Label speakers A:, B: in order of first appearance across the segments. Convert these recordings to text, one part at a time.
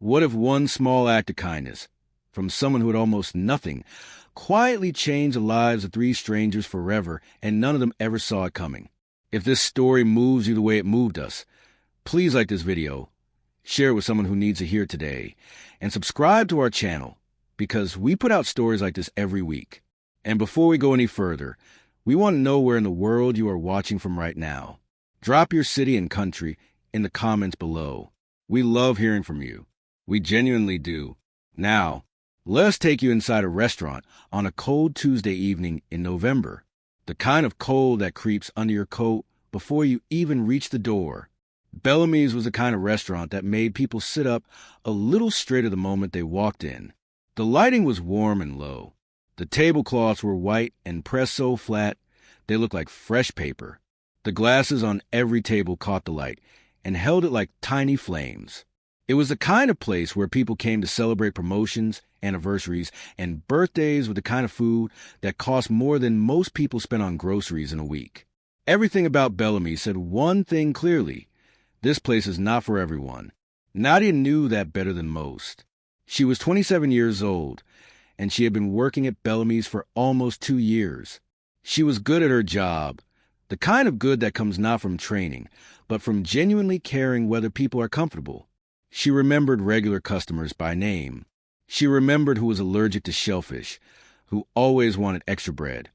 A: What if one small act of kindness, from someone who had almost nothing, quietly changed the lives of three strangers forever and none of them ever saw it coming? If this story moves you the way it moved us, please like this video, share it with someone who needs to hear it today, and subscribe to our channel because we put out stories like this every week. And before we go any further, we want to know where in the world you are watching from right now. Drop your city and country in the comments below. We love hearing from you. We genuinely do. Now, let us take you inside a restaurant on a cold Tuesday evening in November. The kind of cold that creeps under your coat before you even reach the door. Bellamy's was the kind of restaurant that made people sit up a little straighter the moment they walked in. The lighting was warm and low. The tablecloths were white and pressed so flat they looked like fresh paper. The glasses on every table caught the light and held it like tiny flames. It was the kind of place where people came to celebrate promotions, anniversaries, and birthdays with the kind of food that cost more than most people spend on groceries in a week. Everything about Bellamy said one thing clearly: this place is not for everyone. Nadia knew that better than most. She was 27 years old, and she had been working at Bellamy's for almost 2 years. She was good at her job, the kind of good that comes not from training, but from genuinely caring whether people are comfortable. She remembered regular customers by name. She remembered who was allergic to shellfish, who always wanted extra bread,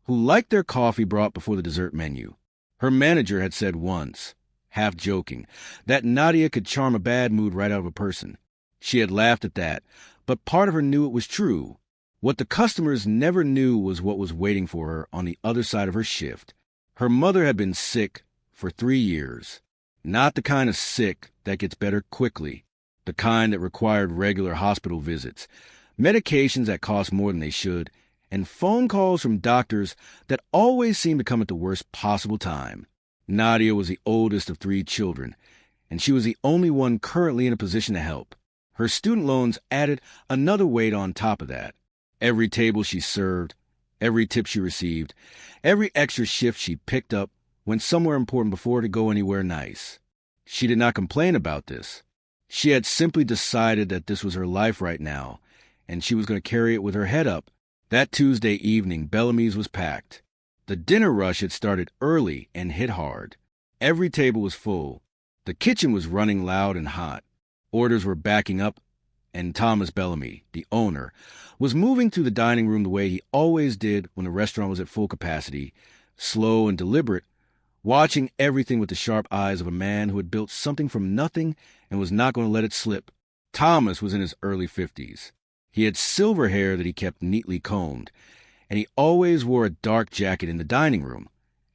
A: who liked their coffee brought before the dessert menu. Her manager had said once, half joking, that Nadia could charm a bad mood right out of a person. She had laughed at that, but part of her knew it was true. What the customers never knew was what was waiting for her on the other side of her shift. Her mother had been sick for 3 years. Not the kind of sick that gets better quickly, the kind that required regular hospital visits, medications that cost more than they should, and phone calls from doctors that always seemed to come at the worst possible time. Nadia was the oldest of 3 children, and she was the only one currently in a position to help. Her student loans added another weight on top of that. Every table she served, every tip she received, every extra shift she picked up went somewhere important before to go anywhere nice. She did not complain about this. She had simply decided that this was her life right now, and she was going to carry it with her head up. That Tuesday evening, Bellamy's was packed. The dinner rush had started early and hit hard. Every table was full. The kitchen was running loud and hot. Orders were backing up, and Thomas Bellamy, the owner, was moving through the dining room the way he always did when the restaurant was at full capacity, slow and deliberate, watching everything with the sharp eyes of a man who had built something from nothing and was not going to let it slip. Thomas was in his early 50s. He had silver hair that he kept neatly combed, and he always wore a dark jacket in the dining room,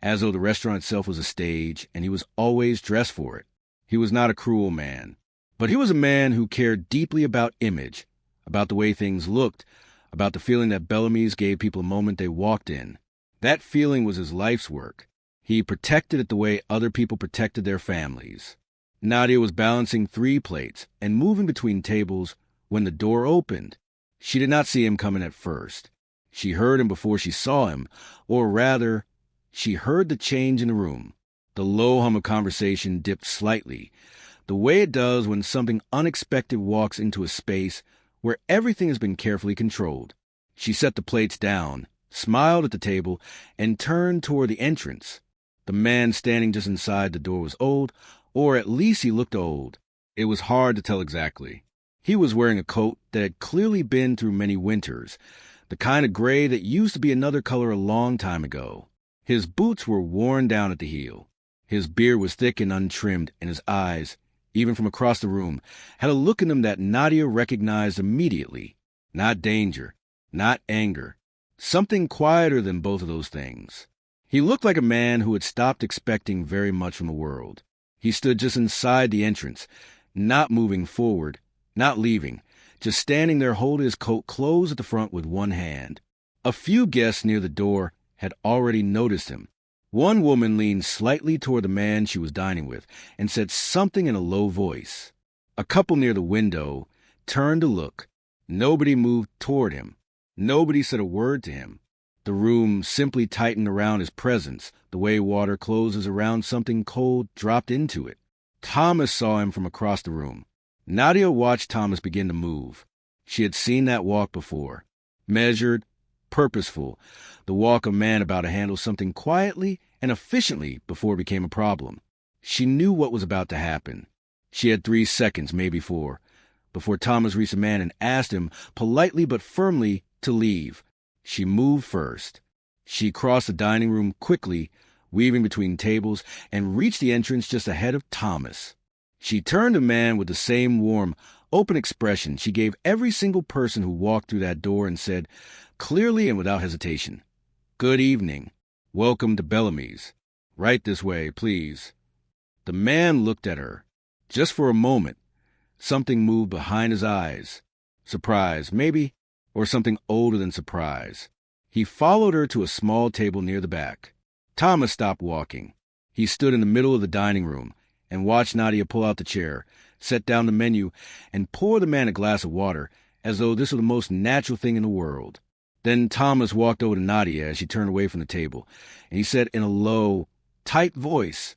A: as though the restaurant itself was a stage, and he was always dressed for it. He was not a cruel man, but he was a man who cared deeply about image, about the way things looked, about the feeling that Bellamy's gave people a moment they walked in. That feeling was his life's work. He protected it the way other people protected their families. Nadia was balancing 3 plates and moving between tables when the door opened. She did not see him coming at first. She heard him before she saw him, or rather, she heard the change in the room. The low hum of conversation dipped slightly, the way it does when something unexpected walks into a space where everything has been carefully controlled. She set the plates down, smiled at the table, and turned toward the entrance. The man standing just inside the door was old, or at least he looked old. It was hard to tell exactly. He was wearing a coat that had clearly been through many winters, the kind of gray that used to be another color a long time ago. His boots were worn down at the heel. His beard was thick and untrimmed, and his eyes, even from across the room, had a look in them that Nadia recognized immediately. Not danger, not anger. Something quieter than both of those things. He looked like a man who had stopped expecting very much from the world. He stood just inside the entrance, not moving forward, not leaving, just standing there holding his coat closed at the front with one hand. A few guests near the door had already noticed him. One woman leaned slightly toward the man she was dining with and said something in a low voice. A couple near the window turned to look. Nobody moved toward him. Nobody said a word to him. The room simply tightened around his presence, the way water closes around something cold dropped into it. Thomas saw him from across the room. Nadia watched Thomas begin to move. She had seen that walk before. Measured, purposeful, the walk of man about to handle something quietly and efficiently before it became a problem. She knew what was about to happen. She had 3 seconds, maybe 4, before Thomas reached the man and asked him, politely but firmly, to leave. She moved first. She crossed the dining room quickly, weaving between tables, and reached the entrance just ahead of Thomas. She turned to the man with the same warm, open expression she gave every single person who walked through that door and said, clearly and without hesitation, "Good evening. Welcome to Bellamy's. Right this way, please." The man looked at her. Just for a moment, something moved behind his eyes. Surprise, maybe, or something older than surprise. He followed her to a small table near the back. Thomas stopped walking. He stood in the middle of the dining room and watched Nadia pull out the chair, set down the menu, and pour the man a glass of water as though this were the most natural thing in the world. Then Thomas walked over to Nadia as she turned away from the table, and he said in a low, tight voice,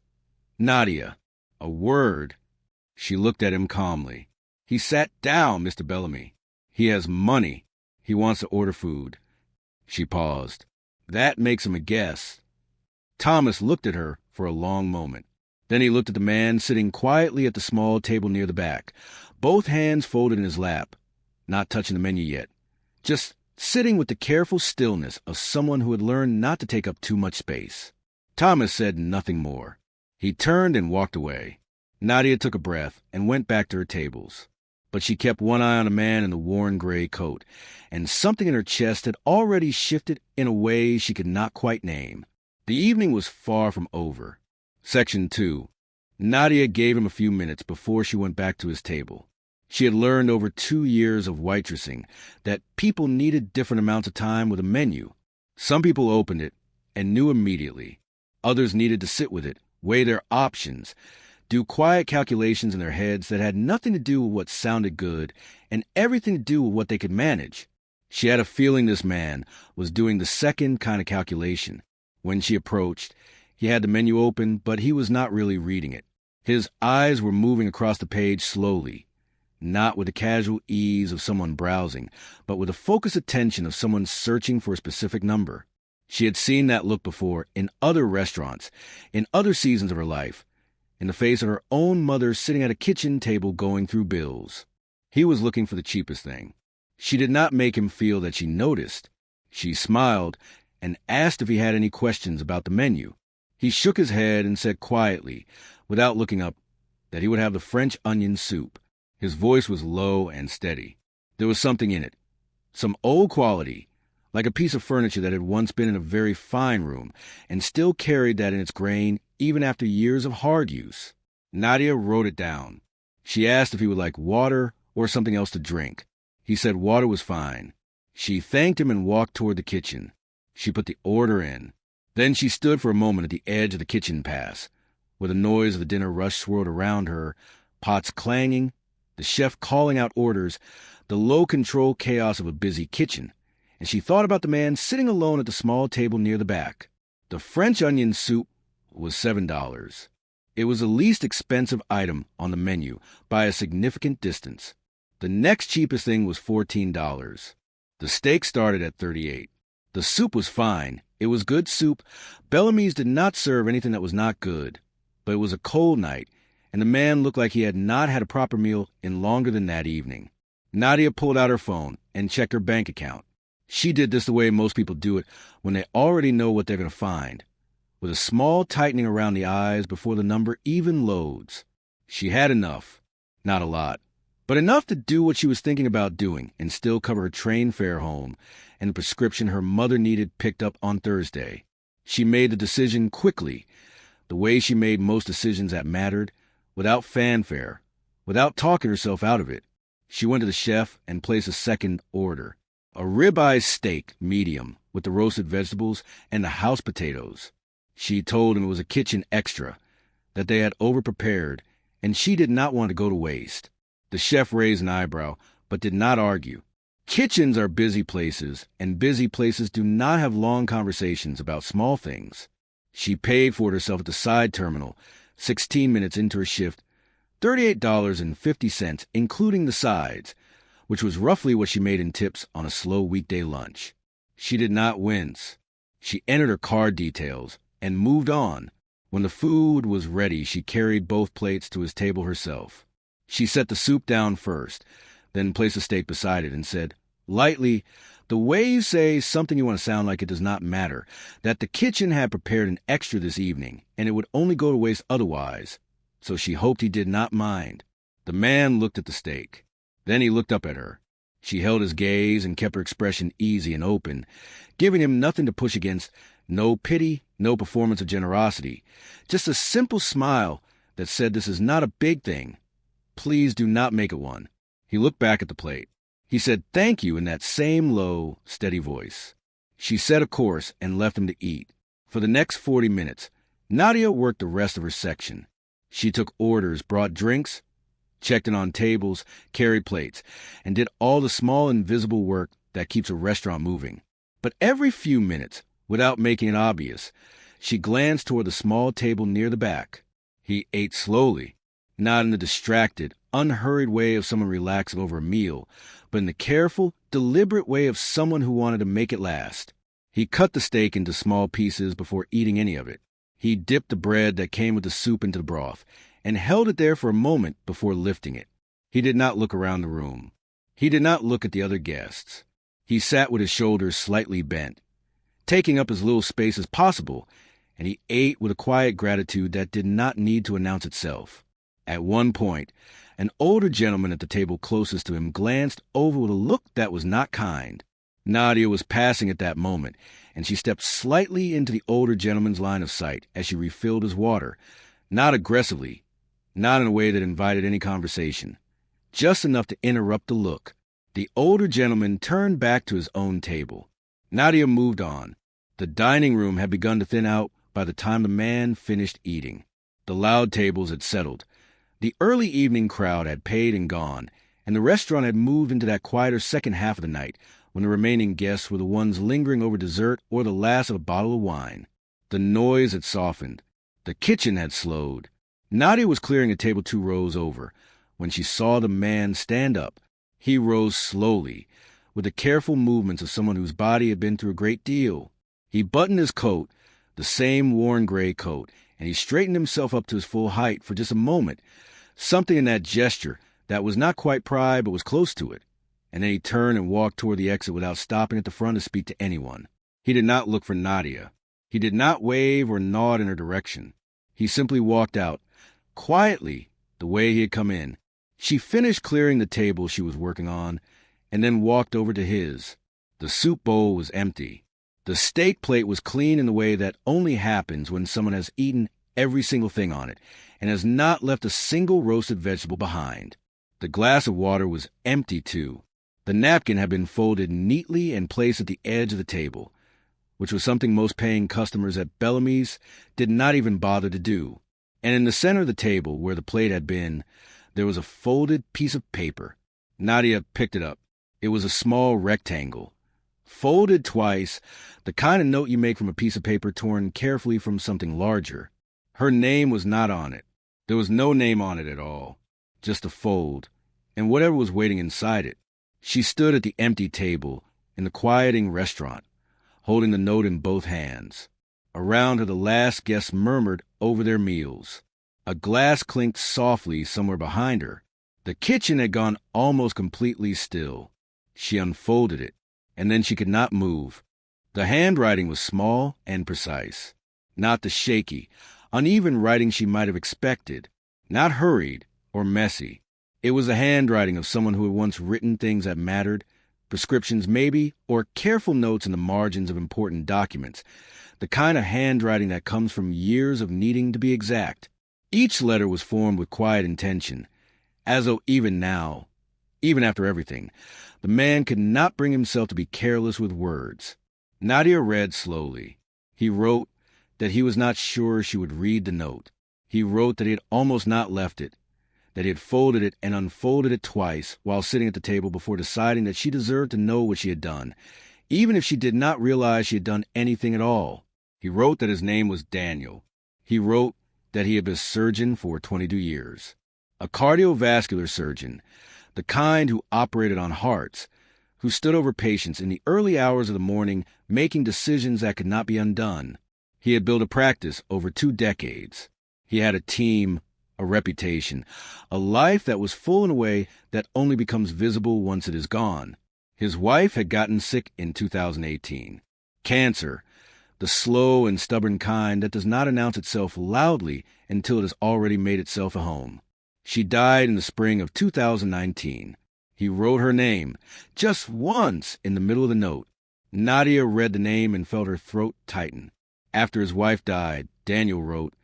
A: "Nadia, a word." She looked at him calmly. "He sat down, Mr. Bellamy. He has money. He wants to order food." She paused. "That makes him a guest." Thomas looked at her for a long moment. Then he looked at the man sitting quietly at the small table near the back, both hands folded in his lap, not touching the menu yet, just sitting with the careful stillness of someone who had learned not to take up too much space. Thomas said nothing more. He turned and walked away. Nadia took a breath and went back to her tables. But she kept one eye on a man in the worn gray coat, and something in her chest had already shifted in a way she could not quite name. The evening was far from over. Section 2. Nadia gave him a few minutes before she went back to his table. She had learned over 2 years of waitressing that people needed different amounts of time with a menu. Some people opened it and knew immediately. Others needed to sit with it, weigh their options, do quiet calculations in their heads that had nothing to do with what sounded good and everything to do with what they could manage. She had a feeling this man was doing the second kind of calculation. When she approached, he had the menu open, but he was not really reading it. His eyes were moving across the page slowly, not with the casual ease of someone browsing, but with the focused attention of someone searching for a specific number. She had seen that look before in other restaurants, in other seasons of her life, in the face of her own mother sitting at a kitchen table going through bills. He was looking for the cheapest thing. She did not make him feel that she noticed. She smiled and asked if he had any questions about the menu. He shook his head and said quietly, without looking up, that he would have the French onion soup. His voice was low and steady. There was something in it, some old quality, like a piece of furniture that had once been in a very fine room and still carried that in its grain even after years of hard use. Nadia wrote it down. She asked if he would like water or something else to drink. He said water was fine. She thanked him and walked toward the kitchen. She put the order in. Then she stood for a moment at the edge of the kitchen pass, where the noise of the dinner rush swirled around her, pots clanging, the chef calling out orders, the low-control chaos of a busy kitchen, and she thought about the man sitting alone at the small table near the back. The French onion soup was $7. It was the least expensive item on the menu by a significant distance. The next cheapest thing was $14. The steak started at $38. The soup was fine. It was good soup. Bellamy's did not serve anything that was not good. But it was a cold night, and the man looked like he had not had a proper meal in longer than that evening. Nadia pulled out her phone and checked her bank account. She did this the way most people do it when they already know what they're going to find, with a small tightening around the eyes before the number even loads. She had enough. Not a lot, but enough to do what she was thinking about doing and still cover her train fare home and the prescription her mother needed picked up on Thursday. She made the decision quickly, the way she made most decisions that mattered, without fanfare, without talking herself out of it. She went to the chef and placed a second order. A ribeye steak, medium, with the roasted vegetables and the house potatoes. She told him it was a kitchen extra, that they had over-prepared, and she did not want to go to waste. The chef raised an eyebrow, but did not argue. Kitchens are busy places, and busy places do not have long conversations about small things. She paid for it herself at the side terminal, 16 minutes into her shift, $38.50, including the sides, which was roughly what she made in tips on a slow weekday lunch. She did not wince. She entered her card details and moved on. When the food was ready, she carried both plates to his table herself. She set the soup down first, then placed a steak beside it and said, lightly, the way you say something you want to sound like it does not matter, that the kitchen had prepared an extra this evening, and it would only go to waste otherwise, so she hoped he did not mind. The man looked at the steak. Then he looked up at her. She held his gaze and kept her expression easy and open, giving him nothing to push against, no pity, no performance of generosity, just a simple smile that said this is not a big thing. Please do not make it one. He looked back at the plate. He said thank you in that same low, steady voice. She set a course and left him to eat. For the next 40 minutes, Nadia worked the rest of her section. She took orders, brought drinks, checked in on tables, carried plates, and did all the small invisible work that keeps a restaurant moving. But every few minutes, without making it obvious, she glanced toward the small table near the back. He ate slowly, not in the distracted, unhurried way of someone relaxing over a meal, but in the careful, deliberate way of someone who wanted to make it last. He cut the steak into small pieces before eating any of it. He dipped the bread that came with the soup into the broth and held it there for a moment before lifting it. He did not look around the room. He did not look at the other guests. He sat with his shoulders slightly bent, taking up as little space as possible, and he ate with a quiet gratitude that did not need to announce itself. At one point, an older gentleman at the table closest to him glanced over with a look that was not kind. Nadia was passing at that moment, and she stepped slightly into the older gentleman's line of sight as she refilled his water, not aggressively, not in a way that invited any conversation, just enough to interrupt the look. The older gentleman turned back to his own table. Nadia moved on. The dining room had begun to thin out by the time the man finished eating. The loud tables had settled. The early evening crowd had paid and gone, and the restaurant had moved into that quieter second half of the night when the remaining guests were the ones lingering over dessert or the last of a bottle of wine. The noise had softened. The kitchen had slowed. Nadia was clearing a table 2 rows over when she saw the man stand up. He rose slowly, with the careful movements of someone whose body had been through a great deal. He buttoned his coat, the same worn gray coat, and he straightened himself up to his full height for just a moment, something in that gesture that was not quite pride but was close to it. And then he turned and walked toward the exit without stopping at the front to speak to anyone. He did not look for Nadia. He did not wave or nod in her direction. He simply walked out, quietly, the way he had come in. She finished clearing the table she was working on, and then walked over to his. The soup bowl was empty. The steak plate was clean in the way that only happens when someone has eaten every single thing on it, and has not left a single roasted vegetable behind. The glass of water was empty, too. The napkin had been folded neatly and placed at the edge of the table, which was something most paying customers at Bellamy's did not even bother to do. And in the center of the table, where the plate had been, there was a folded piece of paper. Nadia picked it up. It was a small rectangle, folded twice, the kind of note you make from a piece of paper torn carefully from something larger. Her name was not on it. There was no name on it at all, just a fold, and whatever was waiting inside it. She stood at the empty table in the quieting restaurant, holding the note in both hands. Around her the last guests murmured over their meals. A glass clinked softly somewhere behind her. The kitchen had gone almost completely still. She unfolded it, and then she could not move. The handwriting was small and precise, not the shaky, uneven writing she might have expected, not hurried or messy. It was the handwriting of someone who had once written things that mattered, prescriptions maybe, or careful notes in the margins of important documents, the kind of handwriting that comes from years of needing to be exact. Each letter was formed with quiet intention, as though even now, even after everything, the man could not bring himself to be careless with words. Nadia read slowly. He wrote that he was not sure she would read the note. He wrote that he had almost not left it, that he had folded it and unfolded it twice while sitting at the table before deciding that she deserved to know what she had done, even if she did not realize she had done anything at all. He wrote that his name was Daniel. He wrote that he had been a surgeon for 22 years. a cardiovascular surgeon, the kind who operated on hearts, who stood over patients in the early hours of the morning making decisions that could not be undone. He had built a practice over 2 decades. He had a team, a reputation, a life that was full in a way that only becomes visible once it is gone. His wife had gotten sick in 2018. Cancer, the slow and stubborn kind that does not announce itself loudly until it has already made itself a home. She died in the spring of 2019. He wrote her name, just once, in the middle of the note. Nadia read the name and felt her throat tighten. After his wife died, Daniel wrote,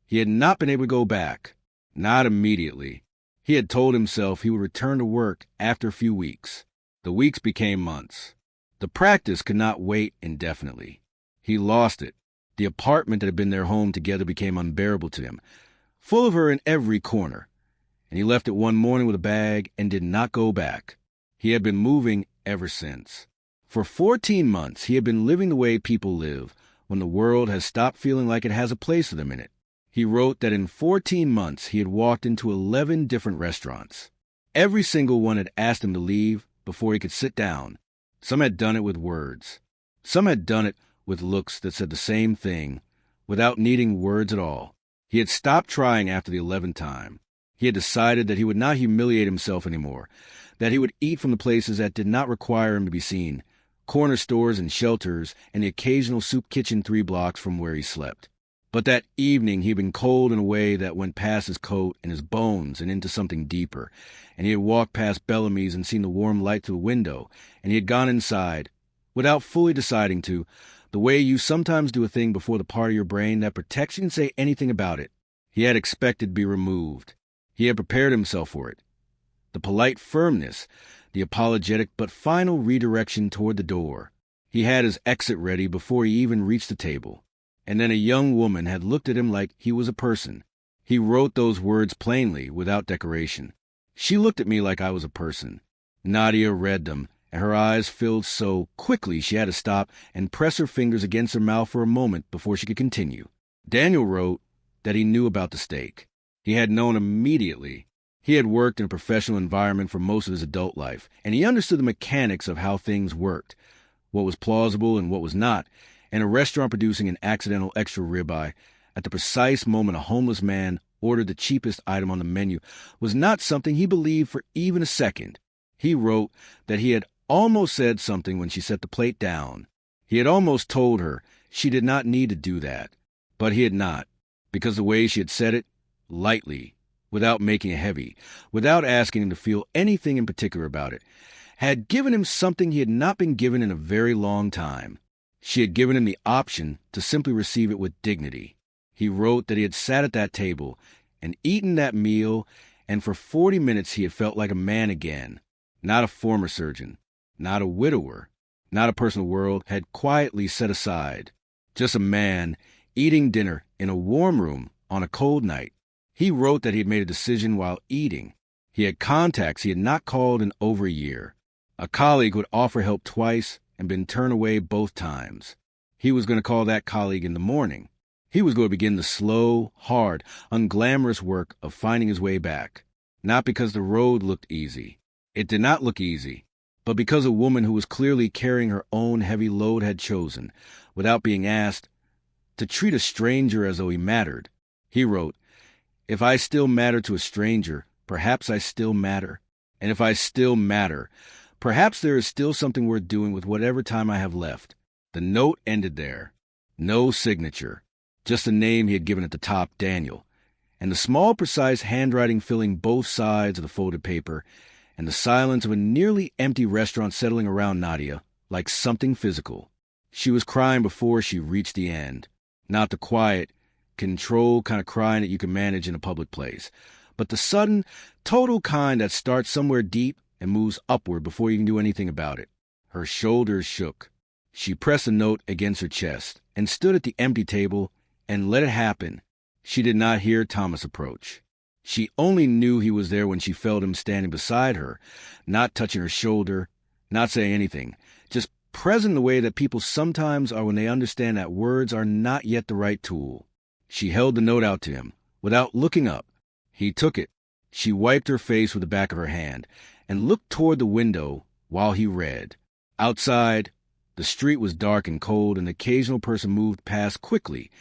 A: he had not been able to go back. Not immediately. He had told himself he would return to work after a few weeks. The weeks became months. The practice could not wait indefinitely. He lost it. The apartment that had been their home together became unbearable to him, full of her in every corner. And he left it one morning with a bag and did not go back. He had been moving ever since. For 14 months, he had been living the way people live, when the world has stopped feeling like it has a place for them in it. He wrote that in 14 months, he had walked into 11 different restaurants. Every single one had asked him to leave before he could sit down. Some had done it with words. Some had done it with looks that said the same thing, without needing words at all. He had stopped trying after the 11th time. He had decided that he would not humiliate himself anymore, that he would eat from the places that did not require him to be seen, corner stores and shelters and the occasional soup kitchen 3 blocks from where he slept. But that evening he had been cold in a way that went past his coat and his bones and into something deeper, and he had walked past Bellamy's and seen the warm light through the window, and he had gone inside, without fully deciding to, the way you sometimes do a thing before the part of your brain that protects you and say anything about it. He had expected to be removed. He had prepared himself for it. The polite firmness, the apologetic but final redirection toward the door. He had his exit ready before he even reached the table. And then a young woman had looked at him like he was a person. He wrote those words plainly, without decoration. She looked at me like I was a person. Nadia read them, and her eyes filled so quickly she had to stop and press her fingers against her mouth for a moment before she could continue. Daniel wrote that he knew about the steak. He had known immediately. He had worked in a professional environment for most of his adult life, and he understood the mechanics of how things worked, what was plausible and what was not, and a restaurant producing an accidental extra ribeye at the precise moment a homeless man ordered the cheapest item on the menu was not something he believed for even a second. He wrote that he had almost said something when she set the plate down. He had almost told her she did not need to do that, but he had not, because the way she had said it, lightly, without making it heavy, without asking him to feel anything in particular about it, had given him something he had not been given in a very long time. She had given him the option to simply receive it with dignity. He wrote that he had sat at that table and eaten that meal, and for 40 minutes he had felt like a man again, not a former surgeon, not a widower, not a person the world had quietly set aside, just a man eating dinner in a warm room on a cold night. He wrote that he had made a decision while eating. He had contacts he had not called in over a year. A colleague would offer help twice and been turned away both times. He was going to call that colleague in the morning. He was going to begin the slow, hard, unglamorous work of finding his way back. Not because the road looked easy. It did not look easy. But because a woman who was clearly carrying her own heavy load had chosen, without being asked, to treat a stranger as though he mattered. He wrote, "If I still matter to a stranger, perhaps I still matter. And if I still matter, perhaps there is still something worth doing with whatever time I have left." The note ended there. No signature. Just the name he had given at the top, Daniel. And the small, precise handwriting filling both sides of the folded paper, and the silence of a nearly empty restaurant settling around Nadia, like something physical. She was crying before she reached the end. Not the quiet, controlled kind of crying that you can manage in a public place, but the sudden, total kind that starts somewhere deep and moves upward before you can do anything about it. Her shoulders shook. She pressed the note against her chest and stood at the empty table and let it happen. She did not hear Thomas approach. She only knew he was there when she felt him standing beside her, not touching her shoulder, not saying anything, just present in the way that people sometimes are when they understand that words are not yet the right tool. She held the note out to him, without looking up. He took it. She wiped her face with the back of her hand and looked toward the window while he read. Outside, the street was dark and cold, and the occasional person moved past quickly,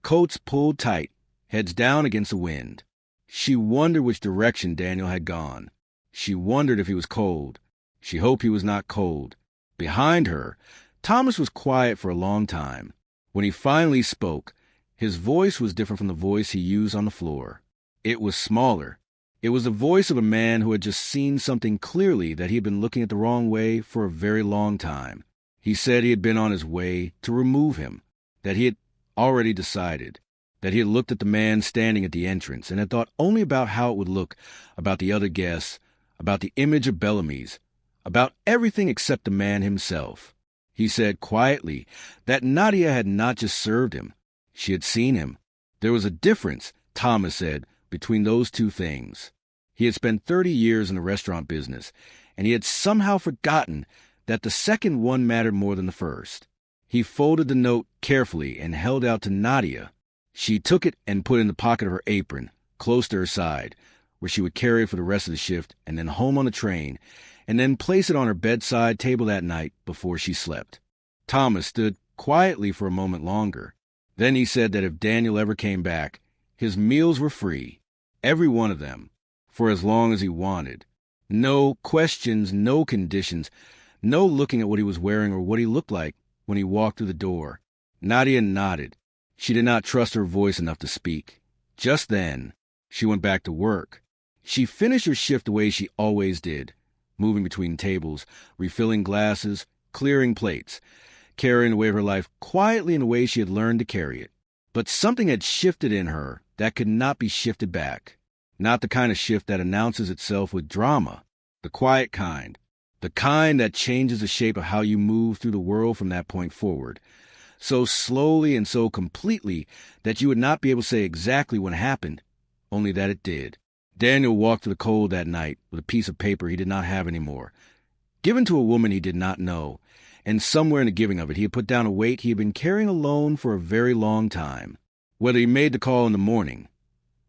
A: coats pulled tight, heads down against the wind. She wondered which direction Daniel had gone. She wondered if he was cold. She hoped he was not cold. Behind her, Thomas was quiet for a long time. When he finally spoke, his voice was different from the voice he used on the floor. It was smaller. It was the voice of a man who had just seen something clearly that he had been looking at the wrong way for a very long time. He said he had been on his way to remove him, that he had already decided, that he had looked at the man standing at the entrance and had thought only about how it would look, about the other guests, about the image of Bellamy's, about everything except the man himself. He said quietly that Nadia had not just served him. She had seen him. There was a difference, Thomas said, between those two things. He had spent 30 years in the restaurant business, and he had somehow forgotten that the second one mattered more than the first. He folded the note carefully and held out to Nadia. She took it and put it in the pocket of her apron, close to her side, where she would carry it for the rest of the shift and then home on the train, and then place it on her bedside table that night before she slept. Thomas stood quietly for a moment longer. Then he said that if Daniel ever came back, his meals were free, every one of them, for as long as he wanted. No questions, no conditions, no looking at what he was wearing or what he looked like when he walked through the door. Nadia nodded. She did not trust her voice enough to speak. Just then, she went back to work. She finished her shift the way she always did, moving between tables, refilling glasses, clearing plates, carrying away her life quietly in a way she had learned to carry it. But something had shifted in her that could not be shifted back. Not the kind of shift that announces itself with drama, the quiet kind, the kind that changes the shape of how you move through the world from that point forward, so slowly and so completely that you would not be able to say exactly what happened, only that it did. Daniel walked through the cold that night with a piece of paper he did not have anymore, given to a woman he did not know, and somewhere in the giving of it he had put down a weight he had been carrying alone for a very long time. Whether he made the call in the morning,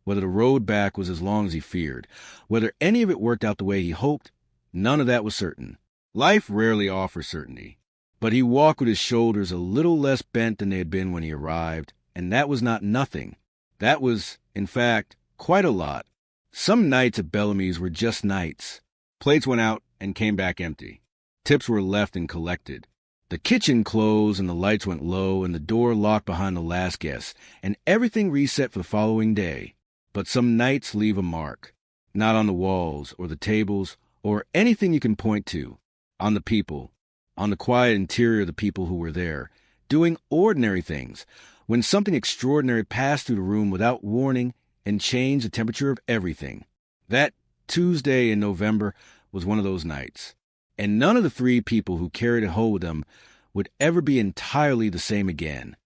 A: whether the road back was as long as he feared, whether any of it worked out the way he hoped, none of that was certain. Life rarely offers certainty. But he walked with his shoulders a little less bent than they had been when he arrived, and that was not nothing. That was, in fact, quite a lot. Some nights at Bellamy's were just nights. Plates went out and came back empty. Tips were left and collected. The kitchen closed and the lights went low and the door locked behind the last guest, and everything reset for the following day. But some nights leave a mark, not on the walls or the tables or anything you can point to, on the people, on the quiet interior of the people who were there, doing ordinary things, when something extraordinary passed through the room without warning and changed the temperature of everything. That Tuesday in November was one of those nights, and none of the three people who carried it home with them would ever be entirely the same again.